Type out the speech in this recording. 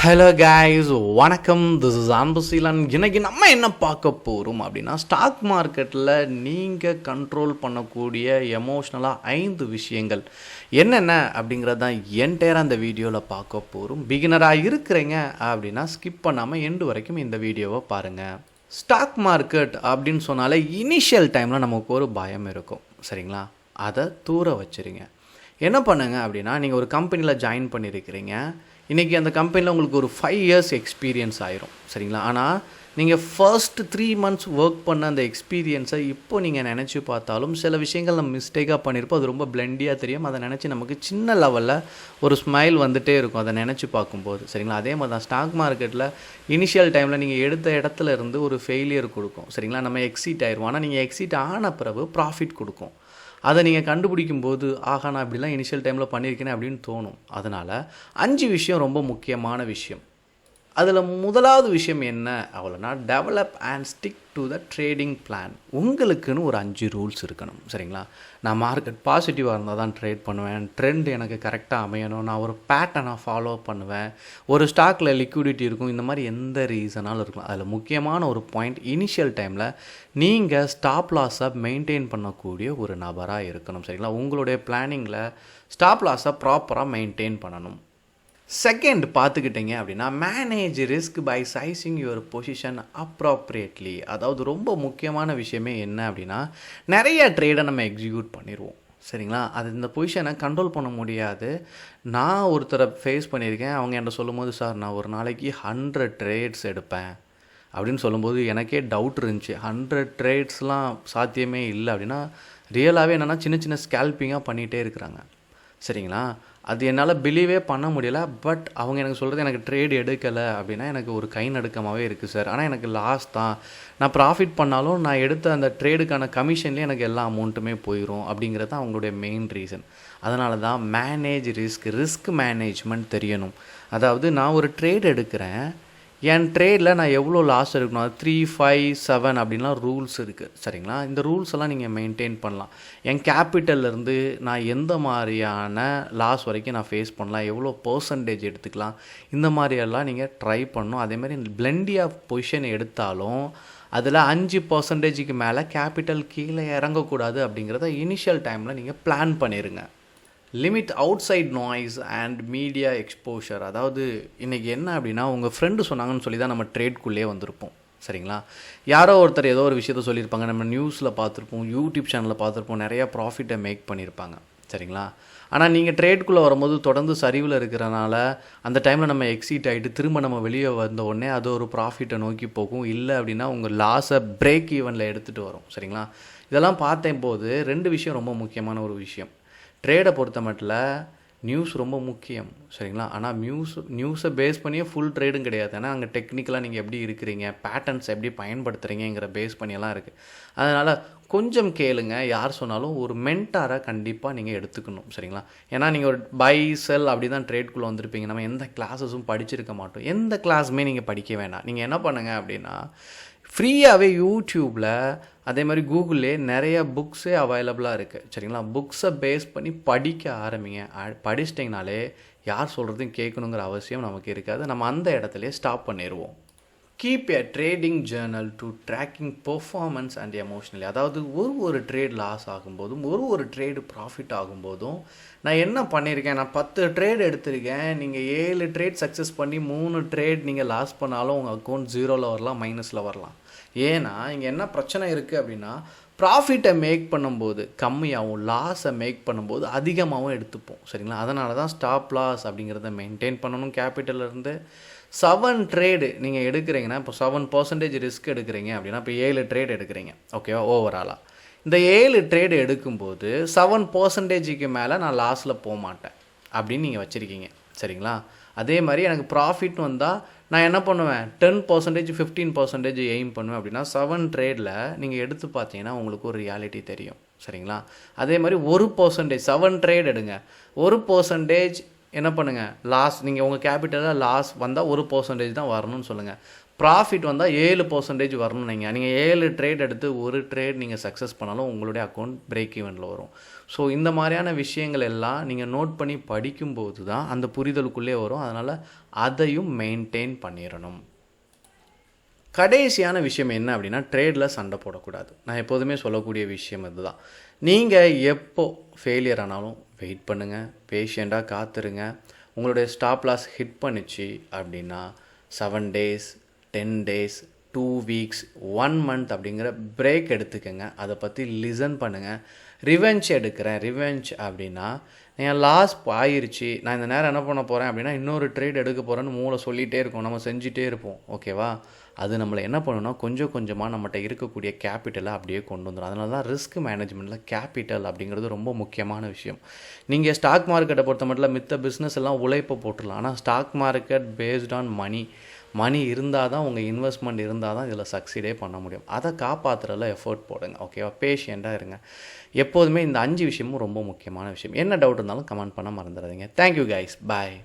Hello guys, வணக்கம். This is Anbuseelan. இன்னைக்கு நம்ம என்ன பார்க்க போகிறோம் அப்படின்னா, ஸ்டாக் மார்க்கெட்டில் நீங்கள் கண்ட்ரோல் பண்ணக்கூடிய எமோஷ்னலாக 5 விஷயங்கள் என்னென்ன அப்படிங்கிறது தான் என்டையராக அந்த வீடியோவில் பார்க்க போகிறோம். பிகினராக இருக்கிறீங்க அப்படின்னா ஸ்கிப் பண்ணாமல் எண்டு வரைக்கும் இந்த வீடியோவை பாருங்கள். ஸ்டாக் மார்க்கெட் அப்படின்னு சொன்னாலே இனிஷியல் டைமில் நமக்கு ஒரு பயம் இருக்கும், சரிங்களா? அதை தூர வச்சுருங்க. என்ன பண்ணுங்க அப்படின்னா, நீங்கள் ஒரு கம்பெனியில் ஜாயின் பண்ணியிருக்கிறீங்க. இன்றைக்கி அந்த கம்பெனியில் உங்களுக்கு ஒரு 5 இயர்ஸ் எக்ஸ்பீரியன்ஸ் ஆயிரும், சரிங்களா? ஆனால் நீங்கள் ஃபர்ஸ்ட் 3 months ஒர்க் பண்ண அந்த எக்ஸ்பீரியன்ஸை இப்போ நீங்கள் நினச்சி பார்த்தாலும் சில விஷயங்கள் நம்ம மிஸ்டேக்காக பண்ணியிருப்போம். அது ரொம்ப பிளெண்டியாக தெரியும். அதை நினச்சி நமக்கு சின்ன லெவலில் ஒரு ஸ்மைல் வந்துகிட்டே இருக்கும் அதை நினச்சி பார்க்கும்போது, சரிங்களா? அதே மாதிரி தான் ஸ்டாக் மார்க்கெட்டில் இனிஷியல் டைமில் நீங்கள் எடுத்த இடத்துல இருந்து ஒரு ஃபெயிலியர் கொடுக்கும், சரிங்களா? நம்ம எக்ஸிட் ஆயிடுவோம். ஆனால் நீங்கள் எக்ஸிட் ஆன பிறகு ப்ராஃபிட் கொடுக்கும். அதை நீங்கள் கண்டுபிடிக்கும் போது, ஆகா நான் இப்படிலாம் இனிஷியல் டைமில் பண்ணியிருக்கேனே அப்படின்னு தோணும். அதனால் 5 விஷயம் ரொம்ப முக்கியமான விஷயம். அதில் முதலாவது விஷயம் என்ன அவ்வளோனா, develop and stick to the trading plan. உங்களுக்குன்னு ஒரு 5 ரூல்ஸ் இருக்கணும், சரிங்களா? நான் மார்க்கெட் பாசிட்டிவாக இருந்தால் தான் ட்ரேட் பண்ணுவேன், ட்ரெண்ட் எனக்கு கரெக்டாக அமையணும், நான் ஒரு பேட்டர்னை ஃபாலோ பண்ணுவேன், ஒரு ஸ்டாக்கில் லிக்விடிட்டி இருக்கும், இந்த மாதிரி எந்த ரீசனாலும் இருக்கலாம். அதில் முக்கியமான ஒரு பாயிண்ட், இனிஷியல் டைமில் நீங்கள் ஸ்டாப் லாஸை மெயின்டைன் பண்ணக்கூடிய ஒரு நபராக இருக்கணும், சரிங்களா? உங்களுடைய பிளானிங்கில் ஸ்டாப் லாஸை ப்ராப்பராக மெயின்டைன் பண்ணணும். செகண்ட் பார்த்துக்கிட்டிங்க அப்படின்னா, manage risk by sizing your position appropriately. அதாவது ரொம்ப முக்கியமான விஷயமே என்ன அப்படின்னா, நிறைய ட்ரேடை நம்ம எக்ஸிக்யூட் பண்ணிடுவோம், சரிங்களா? அது இந்த பொசிஷனை கண்ட்ரோல் பண்ண முடியாது. நான் ஒருத்தரை ஃபேஸ் பண்ணியிருக்கேன். அவங்க என்கிட்ட சொல்லும்போது, சார் நான் ஒரு நாளைக்கு 100 ட்ரேட்ஸ் எடுப்பேன் அப்படின்னு சொல்லும்போது எனக்கே டவுட் இருந்துச்சு. 100 ட்ரேட்ஸ்லாம் சாத்தியமே இல்லை அப்படின்னா, ரியலாகவே என்னென்னா சின்ன சின்ன ஸ்கேல்பிங்காக பண்ணிகிட்டே இருக்கிறாங்க, சரிங்களா? அது என்னால் பிலீவே பண்ண முடியலை. பட் அவங்க எனக்கு சொல்கிறது, எனக்கு ட்ரேட் எடுக்கலை அப்படின்னா எனக்கு ஒரு கை நடுக்கமாகவே இருக்குது சார், ஆனால் எனக்கு லாஸ் தான், நான் ப்ராஃபிட் பண்ணாலும் நான் எடுத்த அந்த ட்ரேடுக்கான கமிஷன்லேயே எனக்கு எல்லா அமௌண்ட்டுமே போயிடும் அப்படிங்கிறது தான் அவங்களுடைய மெயின் ரீசன். அதனால தான் மேனேஜ் ரிஸ்க் மேனேஜ்மெண்ட் தெரியணும். அதாவது நான் ஒரு ட்ரேட் எடுக்கிறேன், என் ட்ரேடில் நான் எவ்வளோ லாஸ் இருக்கணும், அது 3, 5, 7 அப்படின்லாம் ரூல்ஸ் இருக்குது, சரிங்களா? இந்த ரூல்ஸ் எல்லாம் நீங்கள் மெயின்டைன் பண்ணலாம். என் கேபிட்டல்லேருந்து நான் எந்த மாதிரியான லாஸ் வரைக்கும் நான் ஃபேஸ் பண்ணலாம், எவ்வளோ பர்சன்டேஜ் எடுத்துக்கலாம், இந்த மாதிரியெல்லாம் நீங்கள் ட்ரை பண்ணணும். அதேமாதிரி பிளெண்டி ஆஃப் பொசிஷன் எடுத்தாலும் அதில் 5% மேலே கேபிட்டல் கீழே இறங்கக்கூடாது அப்படிங்கிறத இனிஷியல் டைமில் நீங்கள் பிளான் பண்ணிடுங்க. Limit outside noise and media exposure. அதாவது இன்றைக்கி என்ன அப்படின்னா, உங்கள் ஃப்ரெண்டு சொன்னாங்கன்னு சொல்லி தான் நம்ம ட்ரேட்குள்ளே வந்திருப்போம், சரிங்களா? யாரோ ஒருத்தர் ஏதோ ஒரு விஷயத்த சொல்லியிருப்பாங்க, நம்ம நியூஸில் பார்த்துருப்போம், யூடியூப் சேனலில் பார்த்துருப்போம், நிறையா ப்ராஃபிட்டை மேக் பண்ணியிருப்பாங்க, சரிங்களா? ஆனால் நீங்கள் ட்ரேட்குள்ளே வரும்போது தொடர்ந்து சரிவில் இருக்கிறனால அந்த டைமில் நம்ம எக்ஸிட் ஆகிட்டு திரும்ப நம்ம வெளியே வந்த உடனே அது ஒரு ப்ராஃபிட்டை நோக்கி போகும். இல்லை அப்படின்னா உங்கள் லாஸை பிரேக் ஈவனில் எடுத்துகிட்டு வரும், சரிங்களா? இதெல்லாம் பார்த்தேன் போது 2 விஷயம் ரொம்ப முக்கியமான ஒரு விஷயம். ட்ரேடை பொறுத்த மட்டும் நியூஸ் ரொம்ப முக்கியம், சரிங்களா? ஆனால் நியூஸை பேஸ் பண்ணியே ஃபுல் ட்ரேடும் கிடையாது. ஏன்னா அங்கே டெக்னிக்கலாக நீங்கள் எப்படி இருக்கிறீங்க, பேட்டர்ன்ஸ் எப்படி பயன்படுத்துகிறீங்கிற பேஸ் பண்ணியெல்லாம் இருக்குது. அதனால் கொஞ்சம் கேளுங்க. யார் சொன்னாலும் ஒரு மென்டாரை கண்டிப்பாக நீங்கள் எடுத்துக்கணும், சரிங்களா? ஏன்னா நீங்கள் ஒரு பை செல் அப்படி தான் ட்ரேட்குள்ளே வந்திருப்பீங்க. நம்ம எந்த கிளாஸஸும் படிச்சிருக்க மாட்டோம். எந்த கிளாஸுமே நீங்கள் படிக்க வேண்டாம். நீங்கள் என்ன பண்ணுங்கள் அப்படின்னா, ஃப்ரீயாகவே யூடியூப்பில் அதே மாதிரி கூகுள்லே நிறைய புக்ஸே அவைலபிளாக இருக்குது, சரிங்களா? புக்ஸை பேஸ் பண்ணி படிக்க ஆரம்பிங்க. படிச்சிட்டிங்கனாலே யார் சொல்கிறதையும் கேட்கணுங்கிற அவசியம் நமக்கு இருக்காது. நம்ம அந்த இடத்துலையே ஸ்டாப் பண்ணிடுவோம். Keep a trading Journal to tracking performance and emotionally. அதாவது ஒரு ட்ரேட் லாஸ் ஆகும்போதும் ஒரு ட்ரேடு ப்ராஃபிட் ஆகும்போதும் நான் என்ன பண்ணியிருக்கேன், நான் 10 ட்ரேட் எடுத்திருக்கேன், நீங்கள் 7 ட்ரேட் சக்ஸஸ் பண்ணி 3 ட்ரேட் நீங்கள் லாஸ் பண்ணாலும் உங்கள் அக்கௌண்ட் 0ல் வரலாம், மைனஸில் வரலாம். ஏன்னா இங்கே என்ன பிரச்சனை இருக்குது அப்படின்னா, ப்ராஃபிட்டை மேக் பண்ணும்போது கம்மியாகவும் லாஸை மேக் பண்ணும்போது அதிகமாகவும் எடுத்துப்போம், சரிங்களா? அதனால தான் ஸ்டாப் லாஸ் அப்படிங்கிறத மெயின்டைன் பண்ணணும். கேபிட்டல்லேருந்து 7 ட்ரேடு நீங்கள் எடுக்கிறீங்கன்னா, இப்போ 7% ரிஸ்க் எடுக்கிறீங்க அப்படின்னா, இப்போ 7 ட்ரேட் எடுக்கிறீங்க, ஓகேவா? ஓவராலாக இந்த 7 ட்ரேடு எடுக்கும்போது 7%க்கு மேலே நான் லாஸில் போக மாட்டேன் அப்படின்னு நீங்கள் வச்சுருக்கீங்க, சரிங்களா? அதே மாதிரி எனக்கு ப்ராஃபிட் வந்தால் நான் என்ன பண்ணுவேன், 10%, 15% எய்ம் பண்ணுவேன். அப்படின்னா 7 ட்ரேடில் நீங்கள் எடுத்து பார்த்தீங்கன்னா உங்களுக்கு ஒரு ரியாலிட்டி தெரியும், சரிங்களா? அதே மாதிரி 1% 7 ட்ரேட் எடுங்க, 1% என்ன பண்ணுங்கள், லாஸ். நீங்கள் உங்கள் கேபிட்டலில் லாஸ் வந்தால் 1% தான் வரணும்னு சொல்லுங்கள். ப்ராஃபிட் வந்தால் 7% வரணும். நீங்கள் 7 ட்ரேட் எடுத்து ஒரு ட்ரேட் நீங்கள் சக்ஸஸ் பண்ணாலும் உங்களுடைய அக்கௌண்ட் பிரேக் ஈவனில் வரும். ஸோ இந்த மாதிரியான விஷயங்கள் எல்லாம் நீங்கள் நோட் பண்ணி படிக்கும்போது தான் அந்த புரிதலுக்குள்ளே வரும். அதனால் அதையும் மெயின்டைன் பண்ணிடணும். கடைசியான விஷயம் என்ன அப்படின்னா, ட்ரேடில் சண்டை போடக்கூடாது. நான் எப்போதுமே சொல்லக்கூடிய விஷயம் இதுதான். நீங்கள் எப்போ ஃபெயிலியர் ஆனாலும் வெயிட் பண்ணுங்கள், பேஷண்ட்டாக காத்துருங்க. உங்களுடைய ஸ்டாப் லாஸ் ஹிட் பண்ணிச்சு அப்படின்னா 7 days 10 days 2 weeks 1 month அப்படிங்கிற பிரேக் எடுத்துக்கங்க. அதை பற்றி லிசன் பண்ணுங்கள். ரிவெஞ்ச் எடுக்கிறேன். ரிவெஞ்ச் அப்படின்னா என் லாஸ் ஆயிருச்சு, நான் இந்த நேரம் என்ன பண்ண போகிறேன் அப்படின்னா இன்னொரு ட்ரேட் எடுக்க போகிறேன்னு மூளை சொல்லிகிட்டே இருக்கும், நம்ம செஞ்சுட்டே இருப்போம். ஓகேவா? அது நம்மளை என்ன பண்ணணும்னா கொஞ்சம் கொஞ்சமாக நம்மகிட்ட இருக்கக்கூடிய கேபிட்டலை அப்படியே கொண்டு வந்துடும். அதனால தான் ரிஸ்க் மேனேஜ்மெண்ட்டில் கேபிட்டல் அப்படிங்கிறது ரொம்ப முக்கியமான விஷயம். நீங்கள் ஸ்டாக் மார்க்கெட்டை பொறுத்த மட்டும் மித்த பிஸ்னஸ் எல்லாம் உழைப்பை போட்டுடலாம். ஆனால் stock market based on money இருந்தால் தான், உங்கள் இன்வெஸ்ட்மெண்ட் இருந்தால் தான் இதில் சக்சீடே பண்ண முடியும். அதை காப்பாற்றுறதுல எஃபர்ட் போடுங்க. ஓகேவா? பேஷண்ட்டாக இருங்க. எப்போதுமே இந்த 5 விஷயமும் ரொம்ப முக்கியமான விஷயம். என்ன டவுட் இருந்தாலும் கமெண்ட் பண்ண மறந்துடாதீங்க. Thank you guys. பாய்.